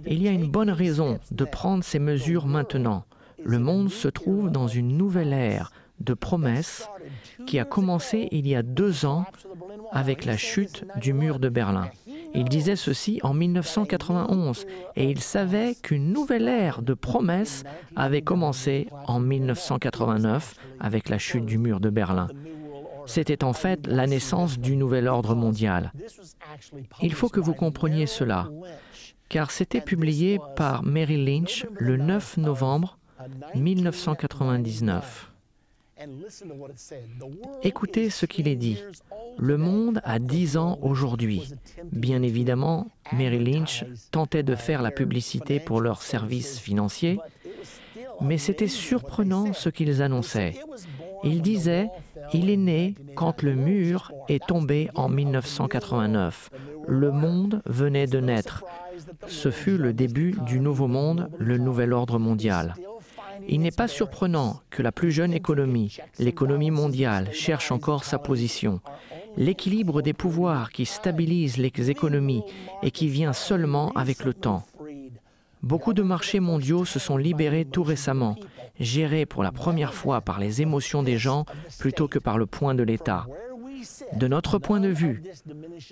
Il y a une bonne raison de prendre ces mesures maintenant. Le monde se trouve dans une nouvelle ère de promesses qui a commencé il y a 2 ans avec la chute du mur de Berlin. Il disait ceci en 1991 et il savait qu'une nouvelle ère de promesses avait commencé en 1989 avec la chute du mur de Berlin. C'était en fait la naissance du nouvel ordre mondial. Il faut que vous compreniez cela, car c'était publié par Merrill Lynch le 9 novembre 1999. Écoutez ce qu'il est dit. Le monde a 10 ans aujourd'hui. Bien évidemment, Merrill Lynch tentait de faire la publicité pour leurs services financiers, mais c'était surprenant ce qu'ils annonçaient. Ils disaient « Il est né quand le mur est tombé en 1989. Le monde venait de naître. Ce fut le début du nouveau monde, le nouvel ordre mondial. » Il n'est pas surprenant que la plus jeune économie, l'économie mondiale, cherche encore sa position. L'équilibre des pouvoirs qui stabilise les économies et qui vient seulement avec le temps. Beaucoup de marchés mondiaux se sont libérés tout récemment, gérés pour la première fois par les émotions des gens plutôt que par le point de l'État. De notre point de vue,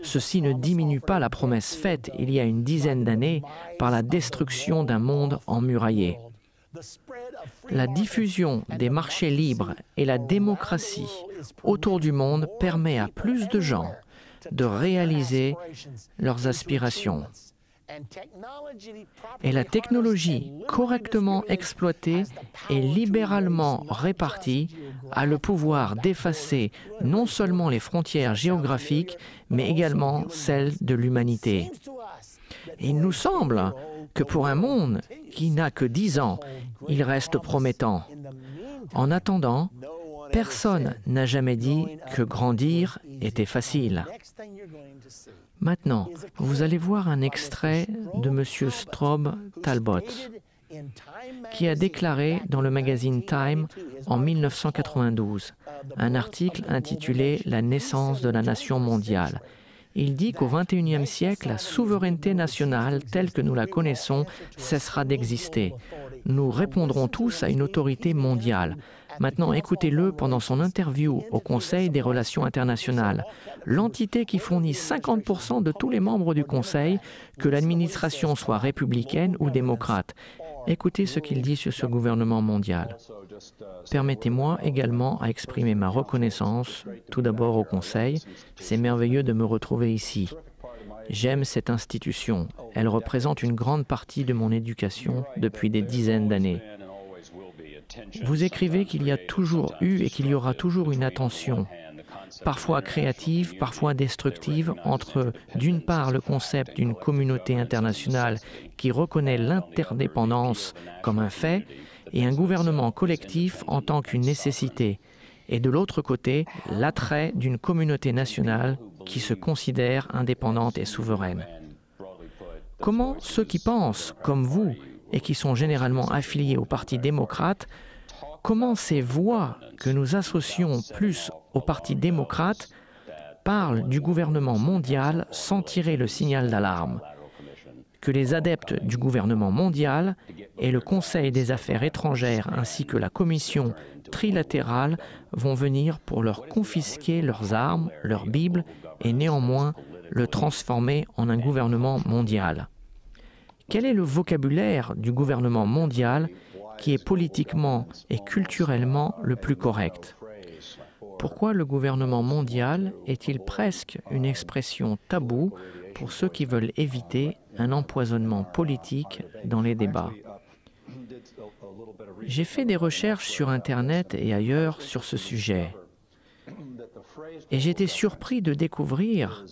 ceci ne diminue pas la promesse faite il y a une dizaine d'années par la destruction d'un monde emmuraillé. La diffusion des marchés libres et la démocratie autour du monde permet à plus de gens de réaliser leurs aspirations. Et la technologie correctement exploitée et libéralement répartie a le pouvoir d'effacer non seulement les frontières géographiques, mais également celles de l'humanité. Et il nous semble que pour un monde qui n'a que 10 ans, il reste promettant. En attendant, personne n'a jamais dit que grandir était facile. Maintenant, vous allez voir un extrait de M. Strobe Talbot, qui a déclaré dans le magazine Time en 1992 un article intitulé « La naissance de la nation mondiale ». Il dit qu'au XXIe siècle, la souveraineté nationale telle que nous la connaissons cessera d'exister. Nous répondrons tous à une autorité mondiale. Maintenant, écoutez-le pendant son interview au Conseil des relations internationales. L'entité qui fournit 50% de tous les membres du Conseil, que l'administration soit républicaine ou démocrate. Écoutez ce qu'il dit sur ce gouvernement mondial. Permettez-moi également à exprimer ma reconnaissance, tout d'abord au Conseil. C'est merveilleux de me retrouver ici. J'aime cette institution. Elle représente une grande partie de mon éducation depuis des dizaines d'années. Vous écrivez qu'il y a toujours eu et qu'il y aura toujours une attention, parfois créative, parfois destructive, entre d'une part le concept d'une communauté internationale qui reconnaît l'interdépendance comme un fait et un gouvernement collectif en tant qu'une nécessité, et de l'autre côté l'attrait d'une communauté nationale qui se considère indépendante et souveraine. Comment ceux qui pensent comme vous et qui sont généralement affiliés au Parti démocrate, comment ces voix que nous associons plus au Parti démocrate parlent du gouvernement mondial sans tirer le signal d'alarme? Que les adeptes du gouvernement mondial et le Conseil des affaires étrangères ainsi que la Commission trilatérale vont venir pour leur confisquer leurs armes, leurs Bibles et néanmoins le transformer en un gouvernement mondial. Quel est le vocabulaire du gouvernement mondial qui est politiquement et culturellement le plus correct? Pourquoi le gouvernement mondial est-il presque une expression taboue pour ceux qui veulent éviter un empoisonnement politique dans les débats? J'ai fait des recherches sur Internet et ailleurs sur ce sujet. Et j'ai été surpris de découvrir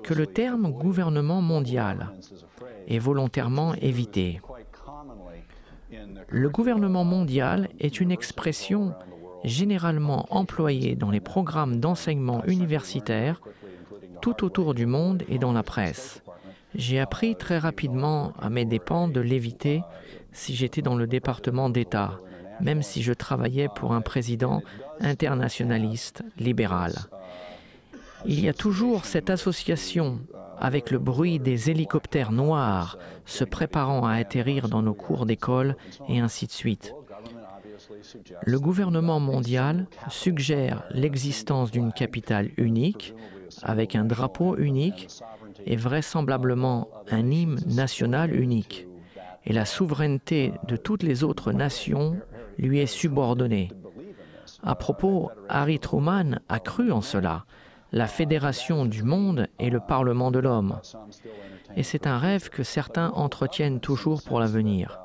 que le terme gouvernement mondial est volontairement évité. Le gouvernement mondial est une expression généralement employée dans les programmes d'enseignement universitaire tout autour du monde et dans la presse. J'ai appris très rapidement à mes dépens de l'éviter si j'étais dans le département d'État, même si je travaillais pour un président internationaliste libéral. Il y a toujours cette association avec le bruit des hélicoptères noirs se préparant à atterrir dans nos cours d'école et ainsi de suite. Le gouvernement mondial suggère l'existence d'une capitale unique, avec un drapeau unique et vraisemblablement un hymne national unique. Et la souveraineté de toutes les autres nations lui est subordonnée. À propos, Harry Truman a cru en cela. La fédération du monde est le Parlement de l'homme. Et c'est un rêve que certains entretiennent toujours pour l'avenir.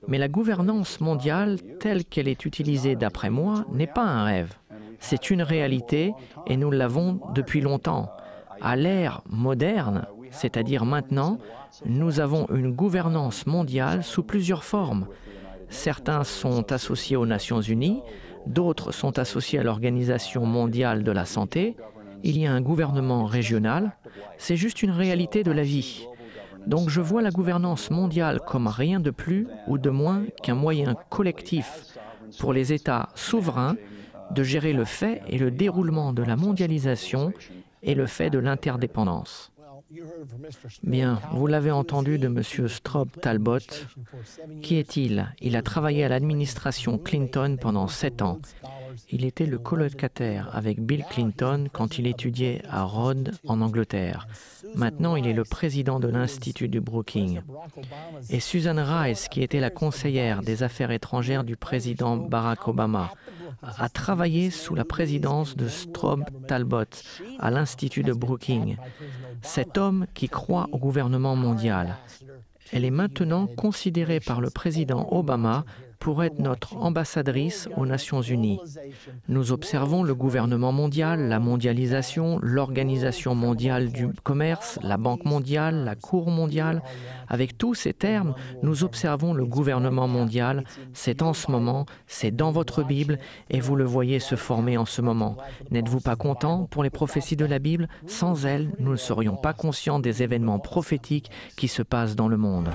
Mais la gouvernance mondiale, telle qu'elle est utilisée d'après moi, n'est pas un rêve. C'est une réalité et nous l'avons depuis longtemps. À l'ère moderne, c'est-à-dire maintenant, nous avons une gouvernance mondiale sous plusieurs formes. Certains sont associés aux Nations Unies, d'autres sont associés à l'Organisation mondiale de la santé. Il y a un gouvernement régional. C'est juste une réalité de la vie. Donc je vois la gouvernance mondiale comme rien de plus ou de moins qu'un moyen collectif pour les États souverains de gérer le fait et le déroulement de la mondialisation et le fait de l'interdépendance. Bien, vous l'avez entendu de M. Strobe Talbot. Qui est-il? Il a travaillé à l'administration Clinton pendant 7 ans. Il était le colocataire avec Bill Clinton quand il étudiait à Rhodes, en Angleterre. Maintenant, il est le président de l'Institut du Brookings. Et Susan Rice, qui était la conseillère des Affaires étrangères du président Barack Obama, a travaillé sous la présidence de Strobe Talbot à l'Institut de Brookings. Cet homme qui croit au gouvernement mondial. Elle est maintenant considérée par le président Obama pour être notre ambassadrice aux Nations Unies. Nous observons le gouvernement mondial, la mondialisation, l'Organisation mondiale du commerce, la Banque mondiale, la Cour mondiale. Avec tous ces termes, nous observons le gouvernement mondial. C'est en ce moment, c'est dans votre Bible et vous le voyez se former en ce moment. N'êtes-vous pas content pour les prophéties de la Bible? Sans elles, nous ne serions pas conscients des événements prophétiques qui se passent dans le monde.